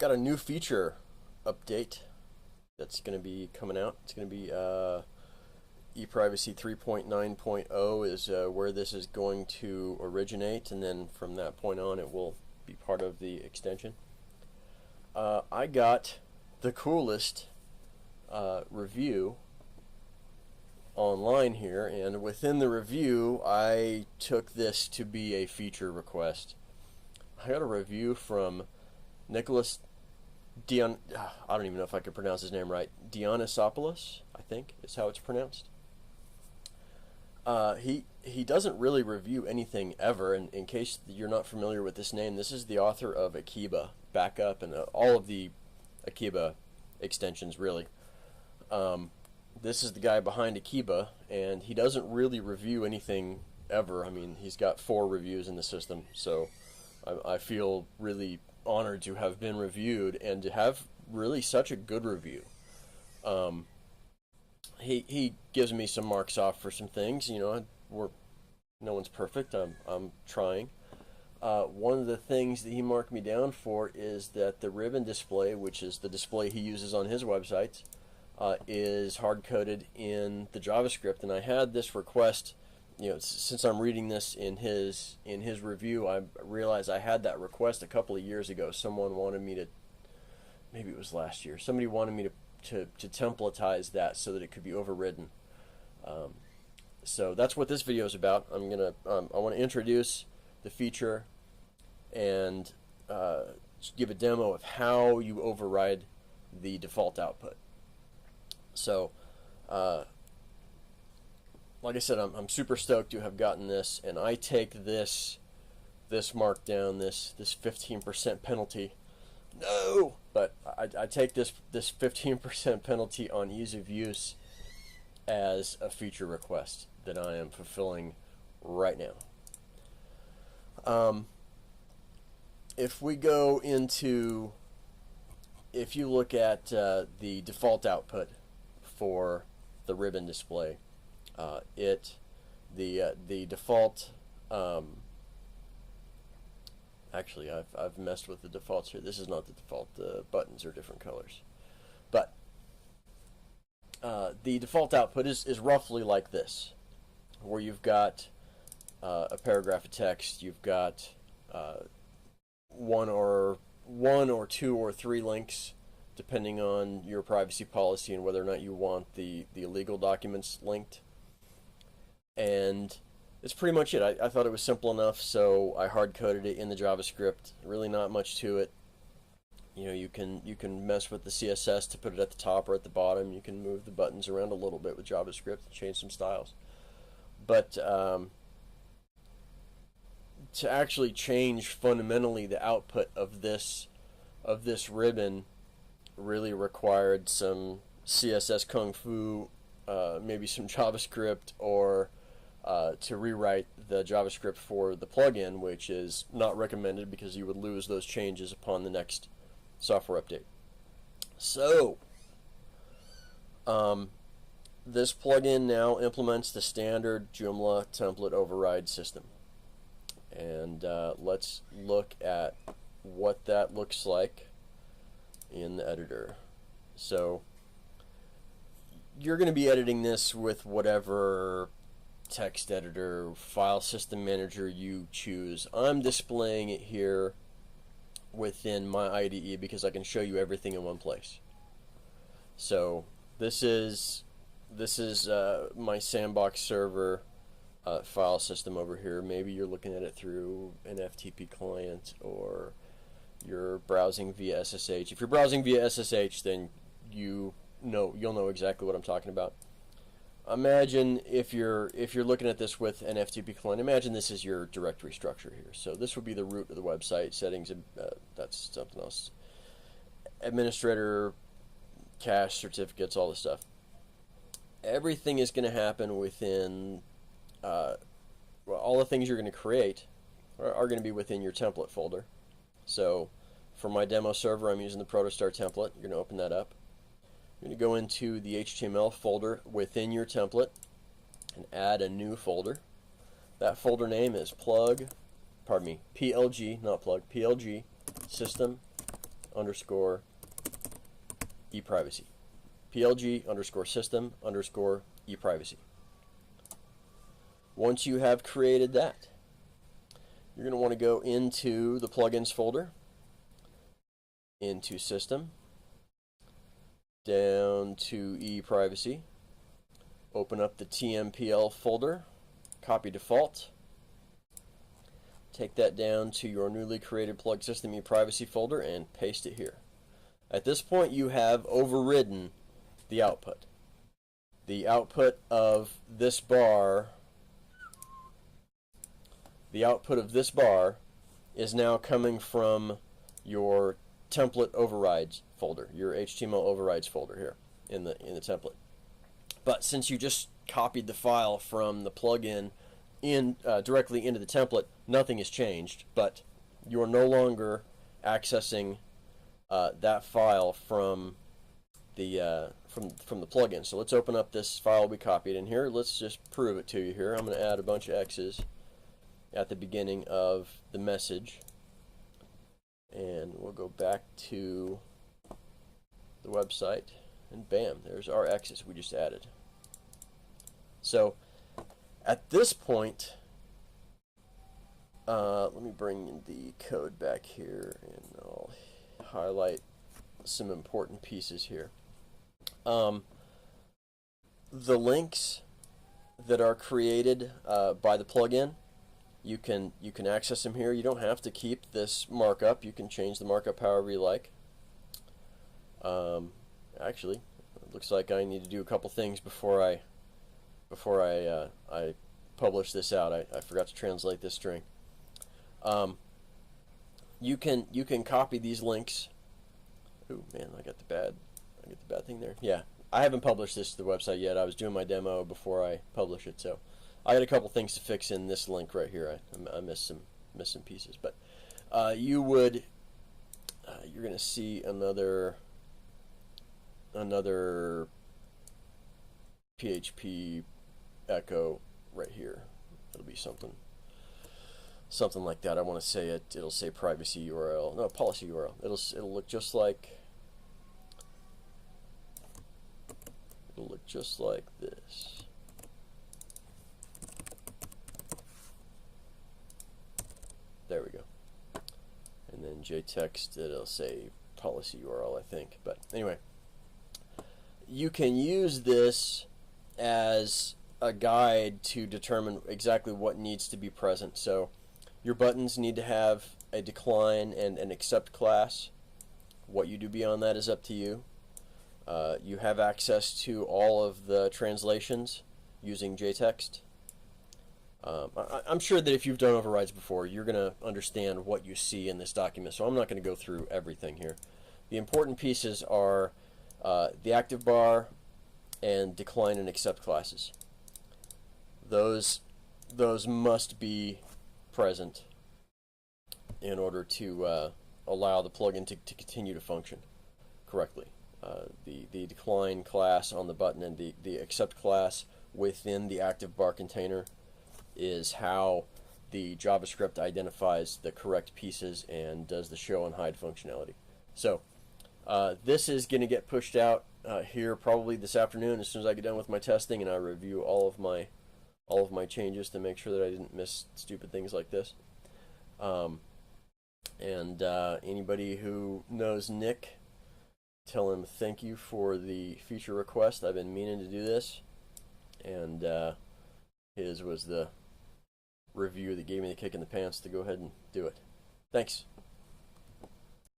got a new feature update that's going to be coming out. It's going to be ePrivacy 3.9.0 is where this is going to originate, and then from that point on it will be part of the extension. I got the coolest review online here, and within the review I took this to be a feature request. I got a review from Nicholas I don't even know if I could pronounce his name right. Dionysoupolos, I think is how it's pronounced. He doesn't really review anything ever, and in case you're not familiar with this name, this is the author of Akiba Backup and all of the Akiba extensions, really. This is the guy behind Akiba, and he doesn't really review anything ever. I mean, he's got 4 reviews in the system, so I feel really honored to have been reviewed and to have really such a good review. He gives me some marks off for some things. You know, no one's perfect. I'm trying. One of the things that he marked me down for is that the ribbon display, which is the display he uses on his website, is hard-coded in the JavaScript. And I had this request, you know, since I'm reading this in his review, I realized I had that request a couple of years ago. Someone wanted me to, maybe it was last year, somebody wanted me to templatize that so that it could be overridden. So that's what this video is about. I want to introduce the feature and give a demo of how you override the default output. So, like I said, I'm super stoked to have gotten this, and I take this markdown, this 15% penalty. No, but I take this 15% penalty on ease of use as a feature request that I am fulfilling right now. If we go into, if you look at the default output for the ribbon display, the default, actually I've messed with the defaults here. This is not the default. The buttons are different colors, but the default output is roughly like this, where you've got a paragraph of text, you've got one or 2 or 3 links, depending on your privacy policy and whether or not you want the illegal documents linked. And it's pretty much it. I thought it was simple enough, so I hard-coded it in the JavaScript. Really not much to it. You know, you can mess with the CSS to put it at the top or at the bottom. You can move the buttons around a little bit with JavaScript, change some styles. But to actually change fundamentally the output of this ribbon really required some CSS kung fu, maybe some JavaScript, or to rewrite the JavaScript for the plugin, which is not recommended because you would lose those changes upon the next software update. So this plugin now implements the standard Joomla template override system, and let's look at what that looks like in the editor. So you're going to be editing this with whatever text editor, file system manager you choose. I'm displaying it here within my IDE because I can show you everything in one place. So this is my sandbox server file system over here. Maybe you're looking at it through an FTP client, or you're browsing via SSH. If you're browsing via SSH, then you'll know exactly what I'm talking about. Imagine if you're looking at this with an FTP client, imagine this is your directory structure here. So this would be the root of the website, settings, that's something else. Administrator, cache, certificates, all this stuff. Everything is going to happen within, well, all the things you're going to create are going to be within your template folder. So for my demo server, I'm using the protostar template. You're going to open that up. You're going to go into the HTML folder within your template and add a new folder. That folder name is PLG, not plug, PLG system underscore ePrivacy. PLG underscore system underscore ePrivacy. Once you have created that, you're going to want to go into the plugins folder, into system, down to ePrivacy, open up the TMPL folder, copy default, take that down to your newly created plug system ePrivacy folder and paste it here. At this point you have overridden the output. The output of this bar is now coming from your template overrides folder, your HTML overrides folder here in the template. But since you just copied the file from the plugin directly into the template, nothing has changed, but you are no longer accessing that file from the plugin. So let's open up this file we copied in here. Let's just prove it to you here. I'm going to add a bunch of X's at the beginning of the message, and we'll go back to the website, and bam, there's our X's we just added. So at this point, let me bring the code back here and I'll highlight some important pieces here. The links that are created by the plugin, you can access them here. You don't have to keep this markup. You can change the markup however you like. Actually, it looks like I need to do a couple things before I publish this out. I forgot to translate this string. You can copy these links. Ooh, man, I got the bad thing there. Yeah, I haven't published this to the website yet. I was doing my demo before I publish it, so I got a couple things to fix in this link right here. I missed some pieces, but you're gonna see another PHP echo right here. It'll be something like that. I want to say it. It'll say privacy URL. No, policy URL. It'll look just like this. There we go. And then JText, it'll say policy URL, I think. But anyway, you can use this as a guide to determine exactly what needs to be present. So your buttons need to have a decline and an accept class. What you do beyond that is up to you. You have access to all of the translations using JText. I'm sure that if you've done overrides before, you're going to understand what you see in this document, so I'm not going to go through everything here. The important pieces are the active bar and decline and accept classes. Those must be present in order to allow the plugin to continue to function correctly. The decline class on the button and the accept class within the active bar container is how the JavaScript identifies the correct pieces and does the show and hide functionality. So this is going to get pushed out here probably this afternoon as soon as I get done with my testing and I review all of my changes to make sure that I didn't miss stupid things like this. Anybody who knows Nick, tell him thank you for the feature request. I've been meaning to do this, and his was the review that gave me the kick in the pants to go ahead and do it. Thanks.